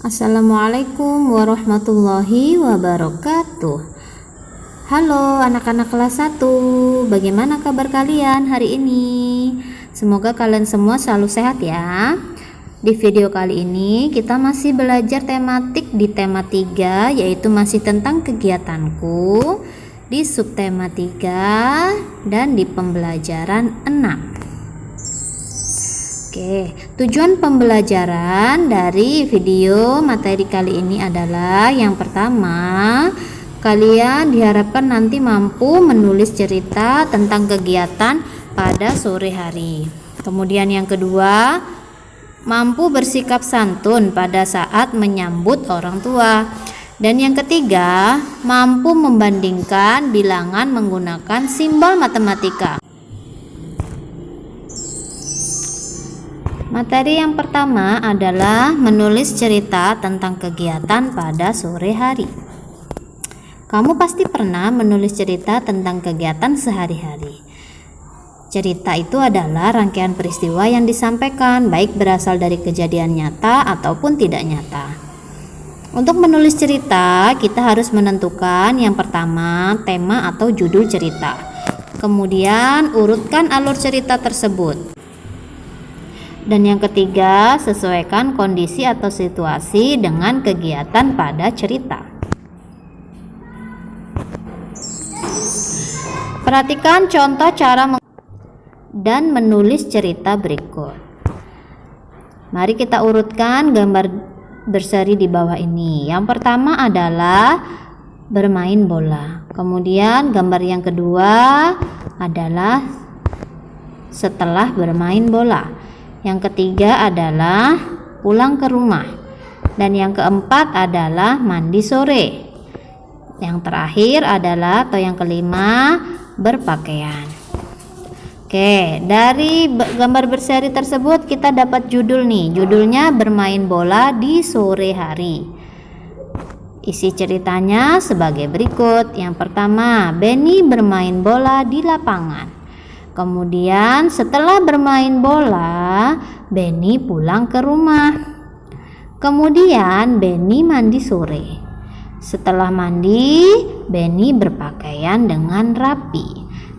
Assalamualaikum warahmatullahi wabarakatuh. Halo anak-anak kelas 1, bagaimana kabar kalian hari ini? Semoga kalian semua selalu sehat ya. Di video kali ini kita masih belajar tematik di tema 3, yaitu masih tentang kegiatanku di subtema 3 dan di pembelajaran 6. Oke, tujuan pembelajaran dari video materi kali ini adalah yang pertama, kalian diharapkan nanti mampu menulis cerita tentang kegiatan pada sore hari. Kemudian yang kedua, mampu bersikap santun pada saat menyambut orang tua. Dan yang ketiga, mampu membandingkan bilangan menggunakan simbol matematika. Materi yang pertama adalah menulis cerita tentang kegiatan pada sore hari. Kamu pasti pernah menulis cerita tentang kegiatan sehari-hari. Cerita itu adalah rangkaian peristiwa yang disampaikan, baik berasal dari kejadian nyata ataupun tidak nyata. Untuk menulis cerita, kita harus menentukan yang pertama tema atau judul cerita. Kemudian urutkan alur cerita tersebut. Dan yang ketiga, sesuaikan kondisi atau situasi dengan kegiatan pada cerita. Perhatikan contoh cara dan menulis cerita berikut. Mari kita urutkan gambar berseri di bawah ini. Yang pertama adalah bermain bola. Kemudian gambar yang kedua adalah setelah bermain bola. Yang ketiga adalah pulang ke rumah. Dan yang keempat adalah mandi sore. Yang terakhir adalah atau yang kelima berpakaian. Oke, dari gambar berseri tersebut kita dapat judul nih. Judulnya bermain bola di sore hari. Isi ceritanya sebagai berikut. Yang pertama, Benny bermain bola di lapangan. Kemudian setelah bermain bola, Benny pulang ke rumah. Kemudian Benny mandi sore. Setelah mandi, Benny berpakaian dengan rapi.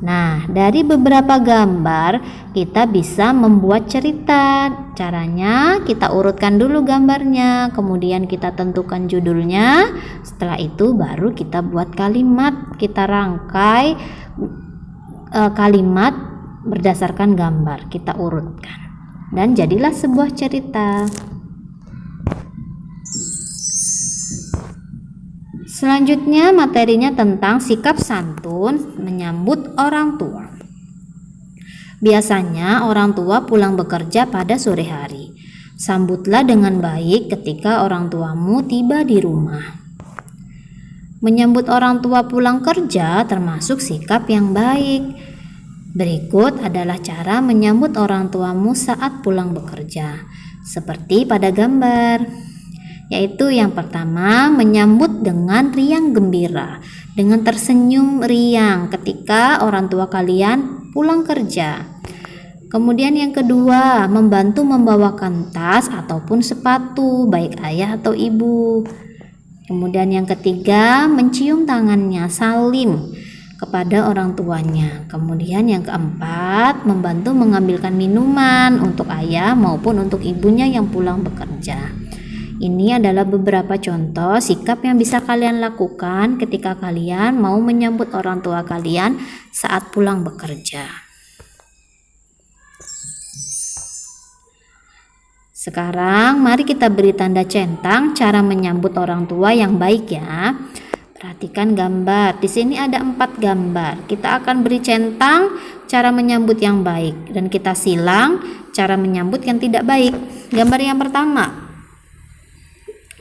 Nah, dari beberapa gambar kita bisa membuat cerita. Caranya kita urutkan dulu gambarnya, kemudian kita tentukan judulnya. Setelah itu baru kita buat kalimat, kita rangkai kalimat berdasarkan gambar, kita urutkan dan jadilah sebuah cerita. Selanjutnya materinya tentang sikap santun menyambut orang tua. Biasanya orang tua pulang bekerja pada sore hari. Sambutlah dengan baik ketika orang tuamu tiba di rumah. Menyambut orang tua pulang kerja termasuk sikap yang baik. Berikut adalah cara menyambut orang tuamu saat pulang bekerja, seperti pada gambar. Yaitu yang pertama, menyambut dengan riang gembira, dengan tersenyum riang ketika orang tua kalian pulang kerja. Kemudian yang kedua, membantu membawakan tas ataupun sepatu, baik ayah atau ibu. Kemudian yang ketiga, mencium tangannya, salim kepada orang tuanya. Kemudian yang keempat, membantu mengambilkan minuman untuk ayah maupun untuk ibunya yang pulang bekerja. Ini adalah beberapa contoh sikap yang bisa kalian lakukan ketika kalian mau menyambut orang tua kalian saat pulang bekerja. Sekarang mari kita beri tanda centang cara menyambut orang tua yang baik ya. Perhatikan gambar. Di sini ada 4 gambar. Kita akan beri centang cara menyambut yang baik dan kita silang cara menyambut yang tidak baik. Gambar yang pertama,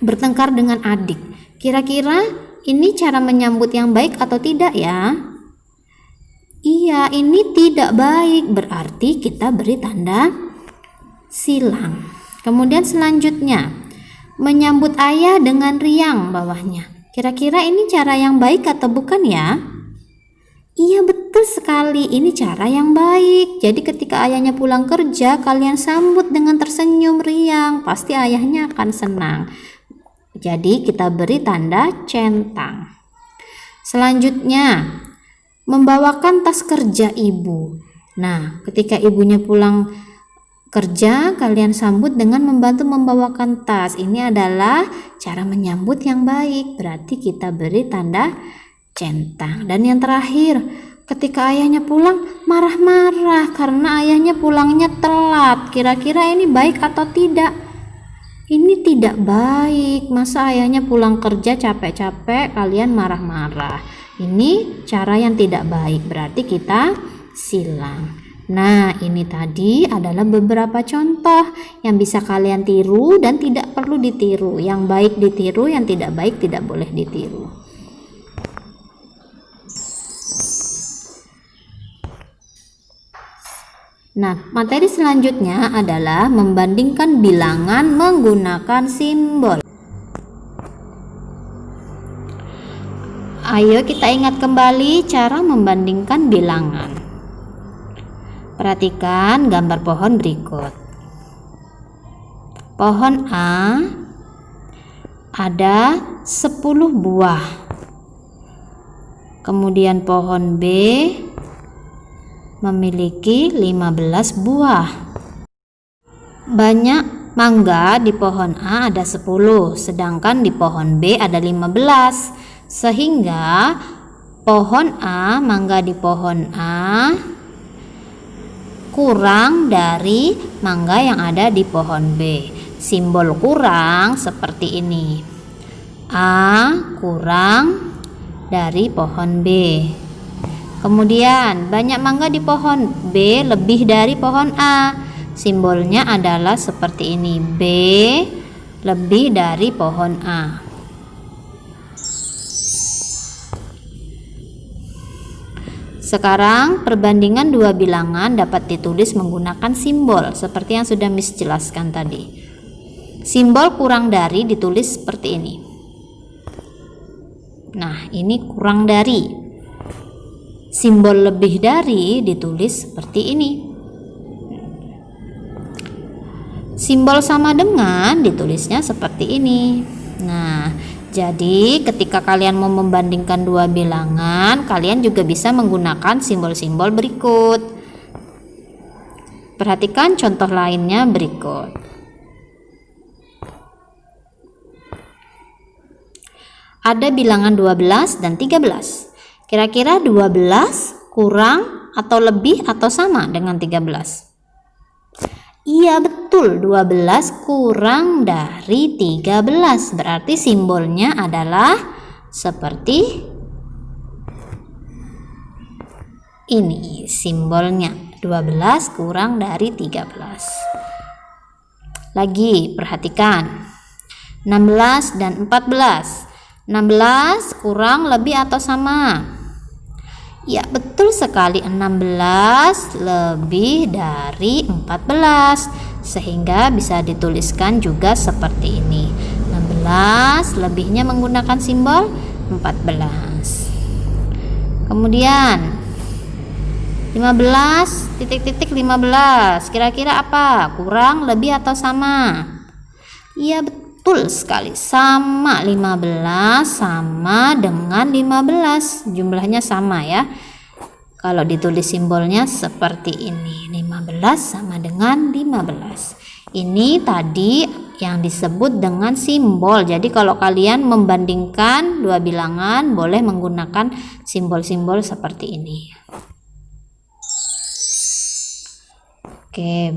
bertengkar dengan adik. Kira-kira ini cara menyambut yang baik atau tidak ya? Iya, ini tidak baik. Berarti kita beri tanda silang. Kemudian selanjutnya, menyambut ayah dengan riang bawahnya. Kira-kira ini cara yang baik atau bukan ya? Iya, betul sekali, ini cara yang baik. Jadi ketika ayahnya pulang kerja, kalian sambut dengan tersenyum riang. Pasti ayahnya akan senang. Jadi kita beri tanda centang. Selanjutnya, membawakan tas kerja ibu. Nah, ketika ibunya pulang kerja, kalian sambut dengan membantu membawakan tas. Ini adalah cara menyambut yang baik. Berarti kita beri tanda centang. Dan yang terakhir, ketika ayahnya pulang marah-marah karena ayahnya pulangnya telat. Kira-kira ini baik atau tidak? Ini tidak baik. Masa ayahnya pulang kerja capek-capek kalian marah-marah? Ini cara yang tidak baik. Berarti kita silang. Nah, ini tadi adalah beberapa contoh yang bisa kalian tiru dan tidak perlu ditiru. Yang baik ditiru, yang tidak baik tidak boleh ditiru. Nah, materi selanjutnya adalah membandingkan bilangan menggunakan simbol. Ayo kita ingat kembali cara membandingkan bilangan. Perhatikan gambar pohon berikut. Pohon A ada 10 buah. Kemudian pohon B memiliki 15 buah. Banyak mangga di pohon A ada 10, sedangkan di pohon B ada 15. Sehingga pohon A, mangga di pohon A kurang dari mangga yang ada di pohon B. Simbol kurang seperti ini. A kurang dari pohon B. Kemudian banyak mangga di pohon B lebih dari pohon A. Simbolnya adalah seperti ini. B lebih dari pohon A. Sekarang perbandingan dua bilangan dapat ditulis menggunakan simbol seperti yang sudah Miss jelaskan tadi. Simbol kurang dari ditulis seperti ini. Nah, ini kurang dari. Simbol lebih dari ditulis seperti ini. Simbol sama dengan ditulisnya seperti ini. Nah, jadi ketika kalian mau membandingkan dua bilangan, kalian juga bisa menggunakan simbol-simbol berikut. Perhatikan contoh lainnya berikut. Ada bilangan 12 dan 13. Kira-kira 12 kurang atau lebih atau sama dengan 13? Iya, betul, 12 kurang dari 13. Berarti simbolnya adalah seperti ini. Simbolnya 12 kurang dari 13. Lagi perhatikan 16 dan 14. 16 kurang lebih atau sama? Ya, betul sekali, 16 lebih dari 14, sehingga bisa dituliskan juga seperti ini. 16 lebihnya menggunakan simbol 14. Kemudian 15 titik-titik 15. Kira-kira apa? Kurang, lebih atau sama? Iya, betul sekali, sama. 15 sama dengan 15, jumlahnya sama ya. Kalau ditulis simbolnya seperti ini, 15 sama dengan 15. Ini tadi yang disebut dengan simbol. Jadi kalau kalian membandingkan dua bilangan, boleh menggunakan simbol-simbol seperti ini. Oke,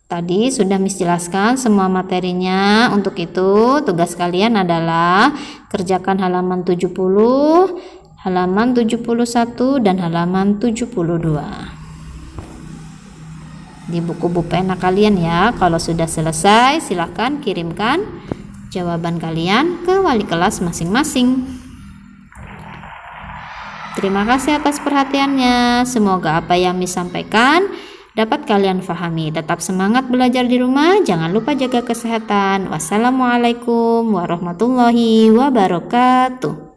tadi sudah Miss jelaskan semua materinya. Untuk itu tugas kalian adalah kerjakan halaman 70, halaman 71 dan halaman 72 di buku pena kalian ya. Kalau sudah selesai, silahkan kirimkan jawaban kalian ke wali kelas masing-masing. Terima kasih atas perhatiannya. Semoga apa yang Miss sampaikan dapat kalian pahami. Tetap semangat belajar di rumah. Jangan lupa jaga kesehatan. Wassalamualaikum warahmatullahi wabarakatuh.